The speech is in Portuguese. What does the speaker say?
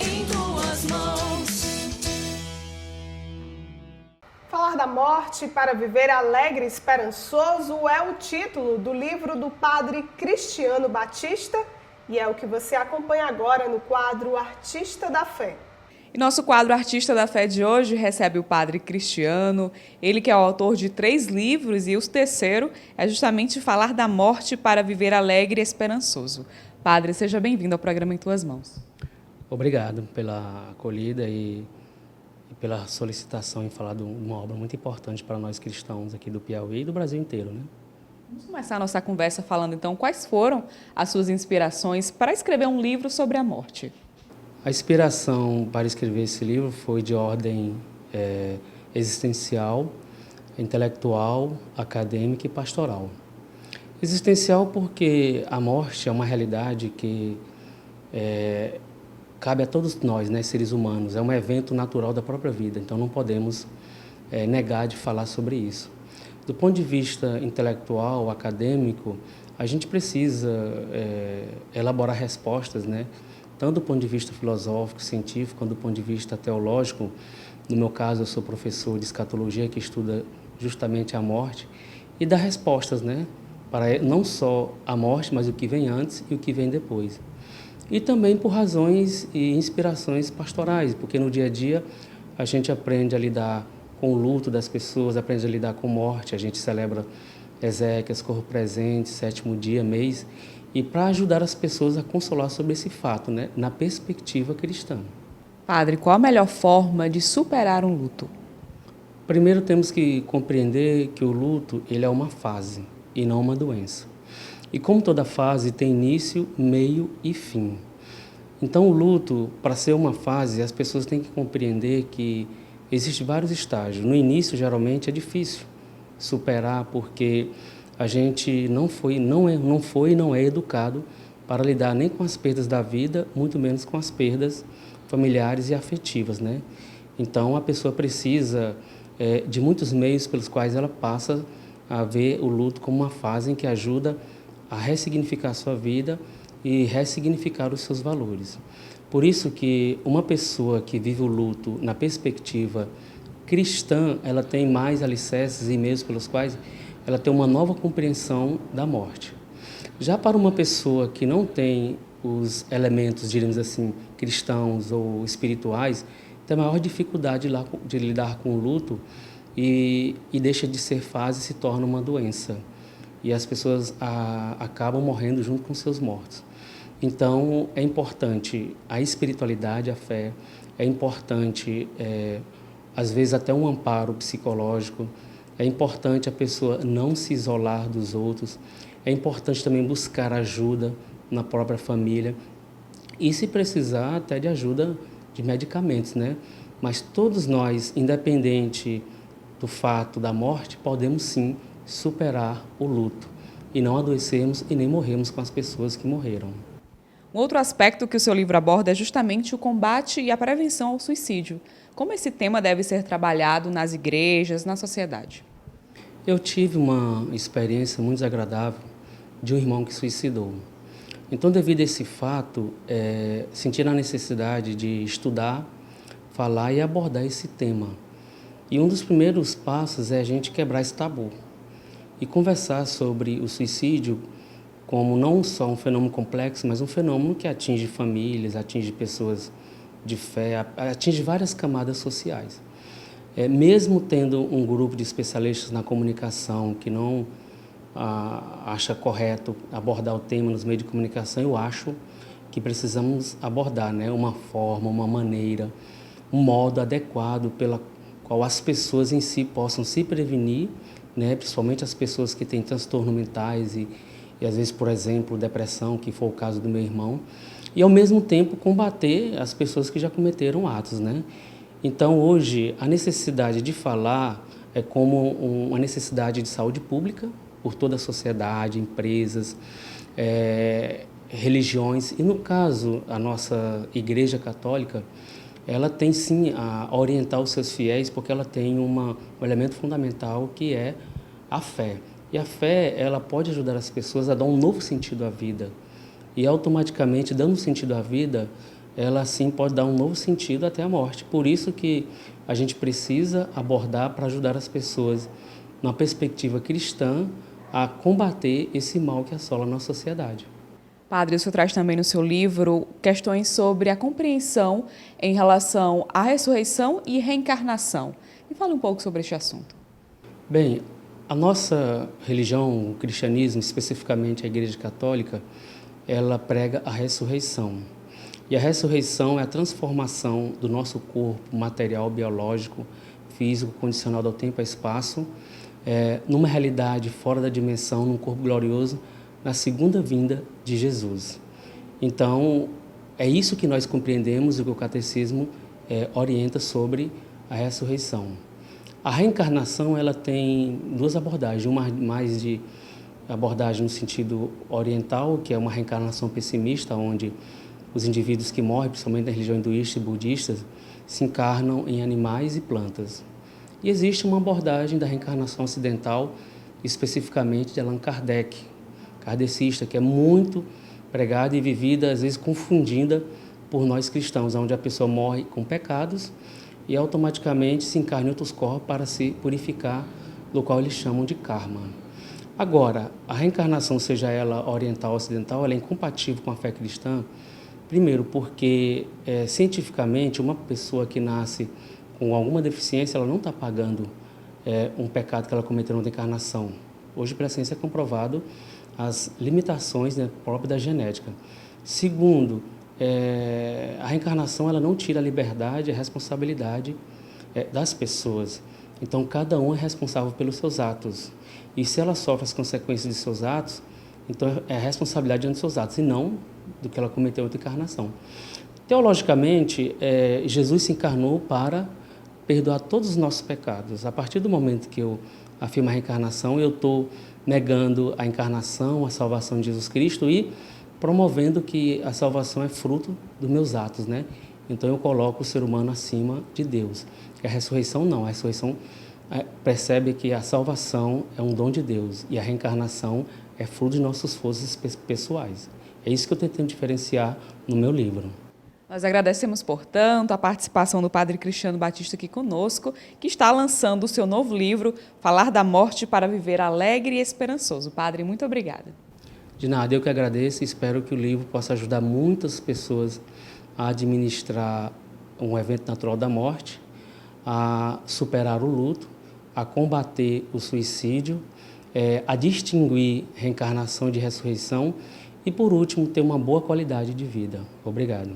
em tuas mãos. Falar da morte para viver alegre e esperançoso é o título do livro do padre Cristiano Batista e é o que você acompanha agora no quadro Artista da Fé. E nosso quadro Artista da Fé de hoje recebe o padre Cristiano, ele que é o autor de 3 livros e o terceiro é justamente falar da morte para viver alegre e esperançoso. Padre, seja bem-vindo ao programa Em Tuas Mãos. Obrigado pela acolhida e pela solicitação em falar de uma obra muito importante para nós cristãos aqui do Piauí e do Brasil inteiro, né? Vamos começar a nossa conversa falando então quais foram as suas inspirações para escrever um livro sobre a morte. A inspiração para escrever esse livro foi de ordem existencial, intelectual, acadêmica e pastoral. Existencial porque a morte é uma realidade que cabe a todos nós, né, seres humanos. É um evento natural da própria vida, então não podemos negar de falar sobre isso. Do ponto de vista intelectual, acadêmico, a gente precisa elaborar respostas, né, tanto do ponto de vista filosófico, científico, quanto do ponto de vista teológico. No meu caso, eu sou professor de escatologia que estuda justamente a morte e dá respostas, né, para não só a morte, mas o que vem antes e o que vem depois. E também por razões e inspirações pastorais, porque no dia a dia a gente aprende a lidar com o luto das pessoas, aprende a lidar com morte, a gente celebra Ezequias, Corpo Presente, Sétimo Dia, mês, e para ajudar as pessoas a consolar sobre esse fato, né, na perspectiva cristã. Padre, qual a melhor forma de superar um luto? Primeiro temos que compreender que o luto ele é uma fase e não uma doença. E como toda fase tem início, meio e fim. Então o luto, para ser uma fase, as pessoas têm que compreender que existem vários estágios. No início, geralmente, é difícil superar porque a gente não foi e não é educado para lidar nem com as perdas da vida, muito menos com as perdas familiares e afetivas, né? Então a pessoa precisa de muitos meios pelos quais ela passa a ver o luto como uma fase em que ajuda a ressignificar a sua vida e ressignificar os seus valores. Por isso que uma pessoa que vive o luto na perspectiva cristã, ela tem mais alicerces e meios pelos quais ela tem uma nova compreensão da morte. Já para uma pessoa que não tem os elementos, diríamos assim, cristãos ou espirituais, tem a maior dificuldade de lidar com o luto e deixa de ser fase e se torna uma doença. E as pessoas acabam morrendo junto com seus mortos. Então, é importante a espiritualidade, a fé, é importante, às vezes, até um amparo psicológico, é importante a pessoa não se isolar dos outros, é importante também buscar ajuda na própria família e, se precisar, até de ajuda de medicamentos, né? Mas todos nós, independente do fato da morte, podemos sim superar o luto e não adoecermos e nem morrermos com as pessoas que morreram. Um outro aspecto que o seu livro aborda é justamente o combate e a prevenção ao suicídio. Como esse tema deve ser trabalhado nas igrejas, na sociedade? Eu tive uma experiência muito desagradável de um irmão que suicidou. Então, devido a esse fato, senti a necessidade de estudar, falar e abordar esse tema. E um dos primeiros passos é a gente quebrar esse tabu e conversar sobre o suicídio como não só um fenômeno complexo, mas um fenômeno que atinge famílias, atinge pessoas de fé, atinge várias camadas sociais. Mesmo tendo um grupo de especialistas na comunicação que não acha correto abordar o tema nos meios de comunicação, eu acho que precisamos abordar, né, uma forma, uma maneira, um modo adequado pela qual as pessoas em si possam se prevenir, né, principalmente as pessoas que têm transtornos mentais e às vezes, por exemplo, depressão, que foi o caso do meu irmão, e ao mesmo tempo combater as pessoas que já cometeram atos, né? Então, hoje, a necessidade de falar é como uma necessidade de saúde pública por toda a sociedade, empresas, religiões. E, no caso, a nossa Igreja Católica, ela tem sim a orientar os seus fiéis, porque ela tem um elemento fundamental que é a fé. E a fé, ela pode ajudar as pessoas a dar um novo sentido à vida. E automaticamente, dando sentido à vida, ela sim pode dar um novo sentido até a morte. Por isso que a gente precisa abordar para ajudar as pessoas, numa perspectiva cristã, a combater esse mal que assola a nossa sociedade. Padre, o senhor traz também no seu livro questões sobre a compreensão em relação à ressurreição e reencarnação. Me fale um pouco sobre este assunto. Bem, a nossa religião, o cristianismo, especificamente a Igreja Católica, ela prega a ressurreição. E a ressurreição é a transformação do nosso corpo material, biológico, físico, condicionado ao tempo e ao espaço, numa realidade fora da dimensão, num corpo glorioso, na segunda vinda de Jesus. Então, é isso que nós compreendemos e que o catecismo orienta sobre a ressurreição. A reencarnação ela tem duas abordagens, uma mais de abordagem no sentido oriental, que é uma reencarnação pessimista, onde os indivíduos que morrem, principalmente na religião hinduísta e budista, se encarnam em animais e plantas. E existe uma abordagem da reencarnação ocidental, especificamente de Allan Kardec, kardecista, que é muito pregada e vivida, às vezes confundida por nós cristãos, onde a pessoa morre com pecados e automaticamente se encarna em outros corpos para se purificar, do qual eles chamam de karma. Agora, a reencarnação, seja ela oriental ou ocidental, ela é incompatível com a fé cristã, primeiro porque, cientificamente, uma pessoa que nasce com alguma deficiência, ela não está pagando um pecado que ela cometeu na encarnação. Hoje, pela ciência, é comprovado as limitações, né, próprias da genética. Segundo, a reencarnação ela não tira a liberdade e a responsabilidade das pessoas. Então, cada um é responsável pelos seus atos. E se ela sofre as consequências de seus atos, então é a responsabilidade dos seus atos e não do que ela cometeu em outra encarnação. Teologicamente, Jesus se encarnou para perdoar todos os nossos pecados. A partir do momento que eu afirmo a reencarnação, eu estou negando a encarnação, a salvação de Jesus Cristo e promovendo que a salvação é fruto dos meus atos, né? Então eu coloco o ser humano acima de Deus. E a ressurreição não, a ressurreição percebe que a salvação é um dom de Deus e a reencarnação é fruto de nossas esforços pessoais. É isso que eu tentei diferenciar no meu livro. Nós agradecemos, portanto, a participação do Padre Cristiano Batista aqui conosco, que está lançando o seu novo livro, Falar da Morte para Viver Alegre e Esperançoso. Padre, muito obrigada. De nada, eu que agradeço e espero que o livro possa ajudar muitas pessoas a administrar um evento natural da morte, a superar o luto, a combater o suicídio, a distinguir reencarnação de ressurreição e, por último, ter uma boa qualidade de vida. Obrigado.